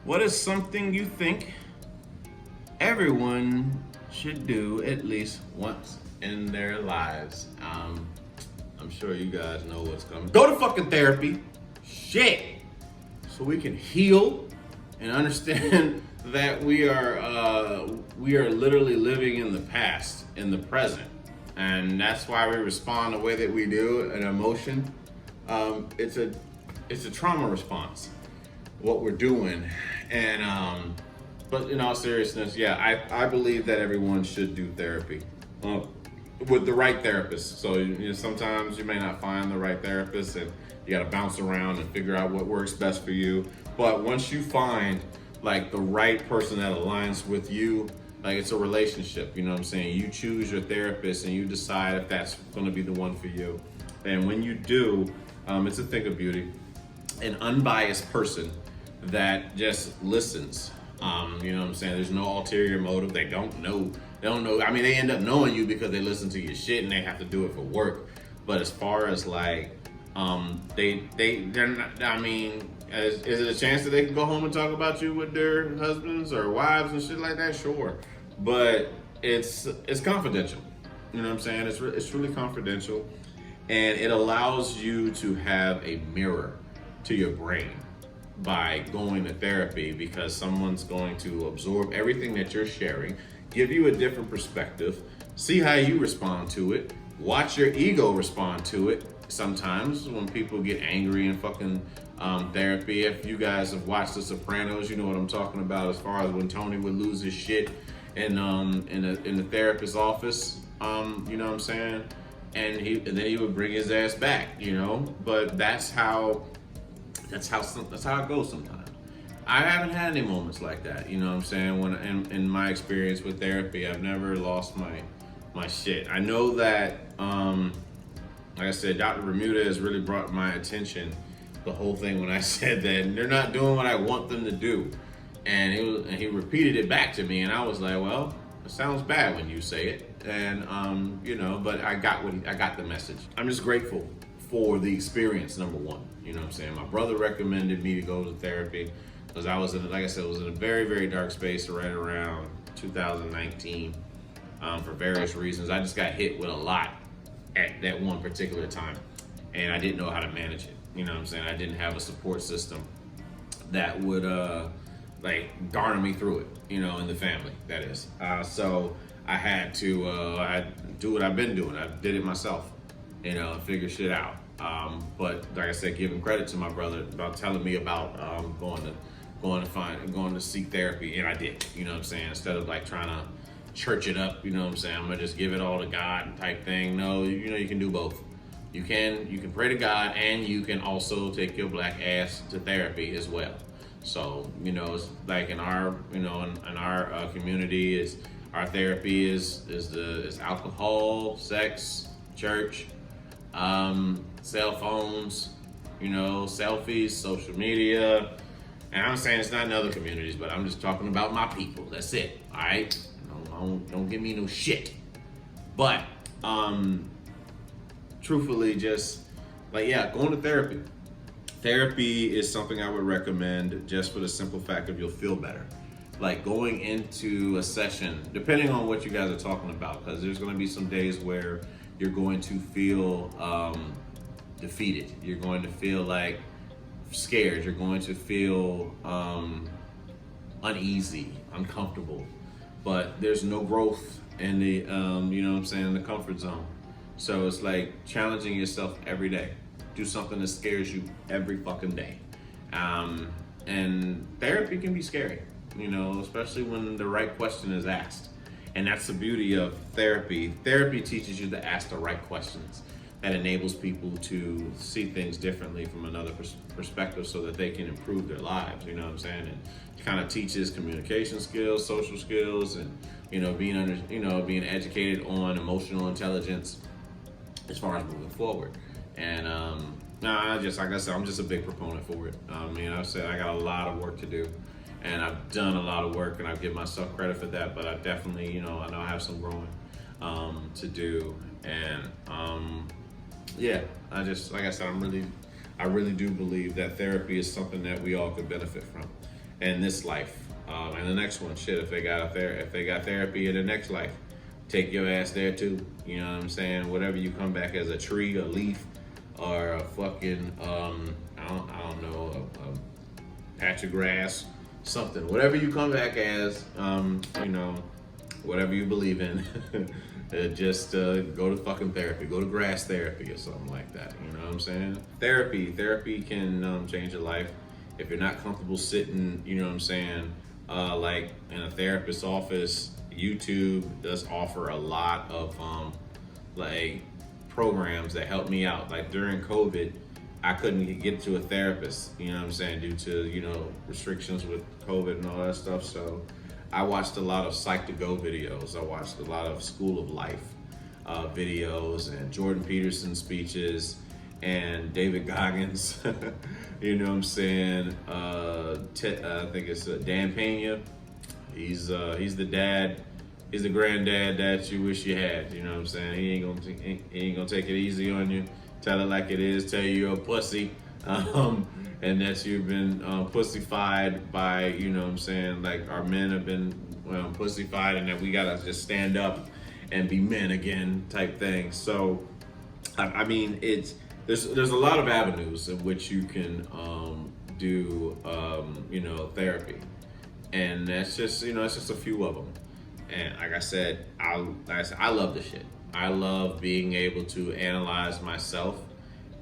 What is something you think everyone should do at least once in their lives? I'm sure you guys know what's coming. Go to fucking therapy. Shit. So we can heal and understand that we are literally living in the past, in the present. And that's why we respond the way that we do, an emotion. It's a trauma response, what we're doing. And but in all seriousness, yeah, I believe that everyone should do therapy with the right therapist. So sometimes you may not find the right therapist, and you got to bounce around and figure out what works best for you. But once you find like the right person that aligns with you, like it's a relationship, you know what I'm saying? You choose your therapist and you decide if that's going to be the one for you. And when you do, it's a thing of beauty. An unbiased person that just listens. You know what I'm saying? There's no ulterior motive. They don't know. I mean, they end up knowing you because they listen to your shit and they have to do it for work. But as far as like, they're not, I mean, is it a chance that they can go home and talk about you with their husbands or wives and shit like that? Sure. But it's confidential. You know what I'm saying? It's truly confidential. And it allows you to have a mirror to your brain by going to therapy, because someone's going to absorb everything that you're sharing, give you a different perspective, see how you respond to it, watch your ego respond to it. Sometimes when people get angry in fucking therapy, if you guys have watched The Sopranos, you know what I'm talking about as far as when Tony would lose his shit in the therapist's office, you know what I'm saying? And then he would bring his ass back, you know? But that's how it goes sometimes. I haven't had any moments like that, you know what I'm saying? When in my experience with therapy, I've never lost my shit. I know that, like I said, Dr. Bermuda has really brought my attention the whole thing when I said that they're not doing what I want them to do. And he repeated it back to me, and I was like, well, it sounds bad when you say it. And you know, but I got the message. I'm just grateful for the experience, number one. You know what I'm saying? My brother recommended me to go to therapy because I was in, like I said, was in a very, very dark space right around 2019 for various reasons. I just got hit with a lot at that one particular time, and I didn't know how to manage it. You know what I'm saying? I didn't have a support system that would like garner me through it, you know, in the family, that is. So I had to I do what I've been doing. I did it myself, you know, figure shit out. But like I said, giving credit to my brother about telling me about going to seek therapy, and I did. You know what I'm saying? Instead of like trying to church it up, you know what I'm saying? I'm gonna just give it all to God type thing. No, you know, you can do both. You can pray to God, and you can also take your black ass to therapy as well. So, you know, it's like in our, you know, in our community, is our therapy is alcohol, sex, church, cell phones, you know, selfies, social media. And I'm saying it's not in other communities, but I'm just talking about my people. That's it. All right. Don't give me no shit. But truthfully, just like, yeah, going to therapy. Therapy is something I would recommend just for the simple fact of you'll feel better. Like going into a session, depending on what you guys are talking about, because there's going to be some days where you're going to feel defeated. You're going to feel like scared. You're going to feel uneasy, uncomfortable. But there's no growth in the, you know what I'm saying, the comfort zone. So it's like challenging yourself every day. Do something that scares you every fucking day. And therapy can be scary, you know, especially when the right question is asked. And that's the beauty of therapy. Therapy teaches you to ask the right questions. That enables people to see things differently from another perspective so that they can improve their lives, you know what I'm saying? And it kind of teaches communication skills, social skills, and, you know, being educated on emotional intelligence as far as moving forward. And like I said, I'm just a big proponent for it. You know, I said I got a lot of work to do, and I've done a lot of work, and I give myself credit for that. But I definitely, you know, I know I have some growing to do, and yeah, like I said, I really do believe that therapy is something that we all could benefit from. in this life. And the next one, shit, if they got therapy in the next life, take your ass there too. You know what I'm saying? Whatever you come back as, a tree, a leaf, or a fucking I don't know, a patch of grass, something. Whatever you come back as, you know, whatever you believe in, just go to fucking therapy. Go to grass therapy or something like that. You know what I'm saying? Therapy can change your life. If you're not comfortable sitting, you know what I'm saying, like in a therapist's office, YouTube does offer a lot of like programs that help me out. Like during COVID, I couldn't get to a therapist, you know what I'm saying, due to, you know, restrictions with COVID and all that stuff. So I watched a lot of Psych to Go videos. I watched a lot of School of Life videos and Jordan Peterson speeches and David Goggins, you know what I'm saying? I think it's Dan Pena. He's the dad. He's the granddad that you wish you had. You know what I'm saying? He ain't gonna take it easy on you. Tell it like it is. Tell you you're a pussy, and that you've been pussified by, you know what I'm saying, like our men have been pussified, and that we gotta just stand up and be men again, type thing. So, I mean, there's a lot of avenues in which you can do you know, therapy, and that's just, you know, that's just a few of them. And like I said, I love this shit. I love being able to analyze myself.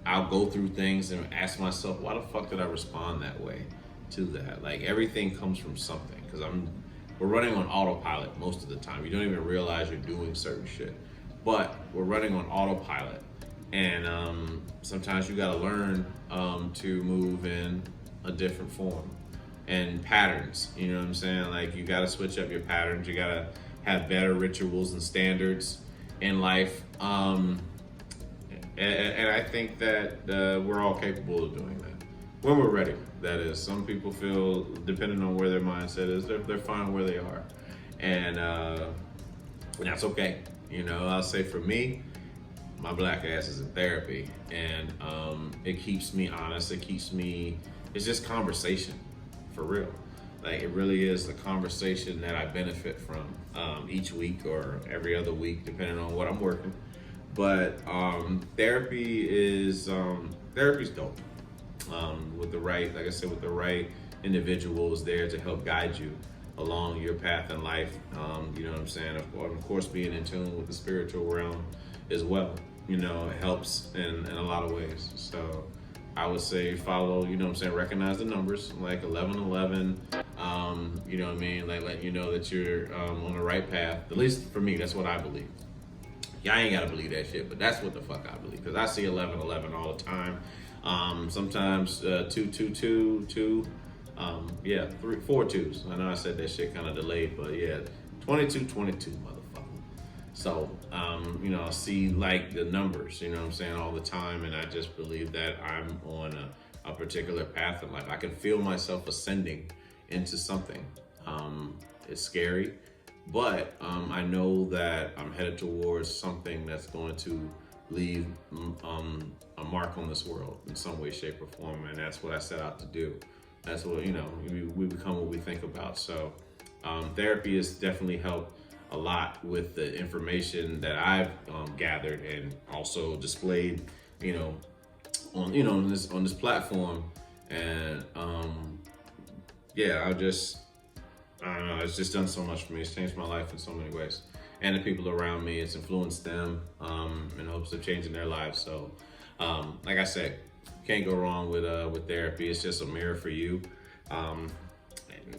I'll go through things and ask myself, why the fuck did I respond that way to that? Like, everything comes from something, because we're running on autopilot most of the time. You don't even realize you're doing certain shit, but we're running on autopilot. And sometimes you gotta learn to move in a different form and patterns, you know what I'm saying? Like, you gotta switch up your patterns. You gotta have better rituals and standards in life. And I think that we're all capable of doing that when we're ready. That is, some people feel, depending on where their mindset is, they're fine where they are, and that's okay. You know, I'll say for me, my black ass is in therapy, and it keeps me honest. It's just conversation, for real. Like, it really is the conversation that I benefit from each week or every other week, depending on what I'm working. But therapy is therapy's dope. With the right, like I said, with the right individuals there to help guide you along your path in life. You know what I'm saying? Of course, being in tune with the spiritual realm as well. You know, it helps in a lot of ways. So I would say follow, you know what I'm saying, recognize the numbers, like 1111, you know what I mean, like letting you know that you're on the right path. At least for me, that's what I believe. Y'all ain't gotta believe that shit, but that's what the fuck I believe, because I see 1111 all the time. Sometimes 222, yeah, 4 twos. I know I said that shit kind of delayed, but yeah, 2222, motherfucker. So, you know, I see like the numbers, you know what I'm saying, all the time, and I just believe that I'm on a particular path in life. I can feel myself ascending into something. It's scary, but I know that I'm headed towards something that's going to leave a mark on this world in some way, shape, or form, and that's what I set out to do. That's what, you know, we become what we think about. So therapy has definitely helped a lot with the information that I've gathered and also displayed, you know, on this platform. And yeah, I don't know, it's just done so much for me. It's changed my life in so many ways, and the people around me, it's influenced them in hopes of changing their lives. So like I said, can't go wrong with therapy. It's just a mirror for you.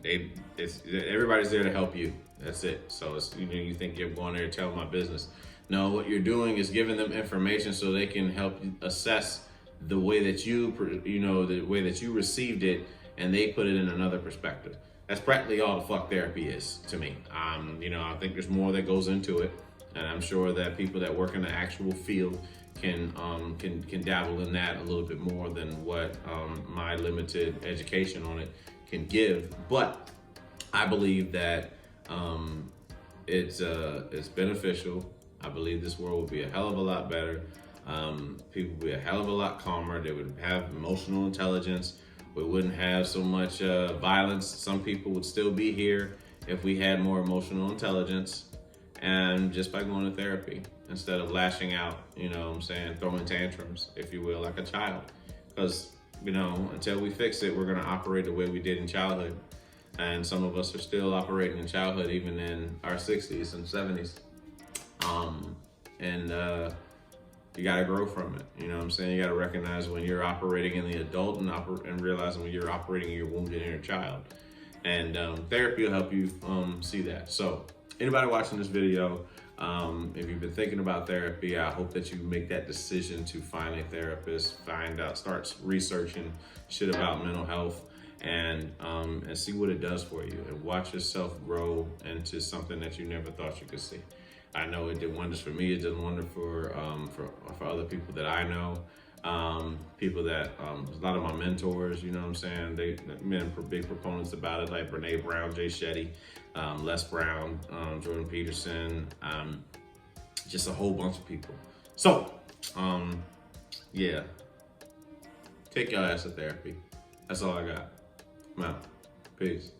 Everybody's there to help you. That's it. So it's, you know, you think you're going there to tell my business. No, what you're doing is giving them information so they can help you assess the way that the way that you received it, and they put it in another perspective. That's practically all the fuck therapy is to me. You know, I think there's more that goes into it, and I'm sure that people that work in the actual field can dabble in that a little bit more than what my limited education on it can give. But I believe that it's beneficial. I believe this world would be a hell of a lot better. People would be a hell of a lot calmer. They would have emotional intelligence We wouldn't have so much violence. Some people would still be here if we had more emotional intelligence, and just by going to therapy instead of lashing out, you know what I'm saying, throwing tantrums, if you will, like a child. Because, you know, until we fix it, we're going to operate the way we did in childhood. And some of us are still operating in childhood, even in our 60s and 70s. You got to grow from it. You know what I'm saying? You got to recognize when you're operating in the adult, and realizing when you're operating in your wounded inner child. And therapy will help you see that. So anybody watching this video, if you've been thinking about therapy, I hope that you make that decision to find a therapist, start researching shit about mental health, and see what it does for you, and watch yourself grow into something that you never thought you could see. I know it did wonders for me. It did wonders for other people that I know. People that, a lot of my mentors, you know what I'm saying, they've been big proponents about it, like Brene Brown, J.E.T.Sense, Les Brown, Jordan Peterson, just a whole bunch of people. So, yeah, take your ass to therapy. That's all I got. I'm out. Peace.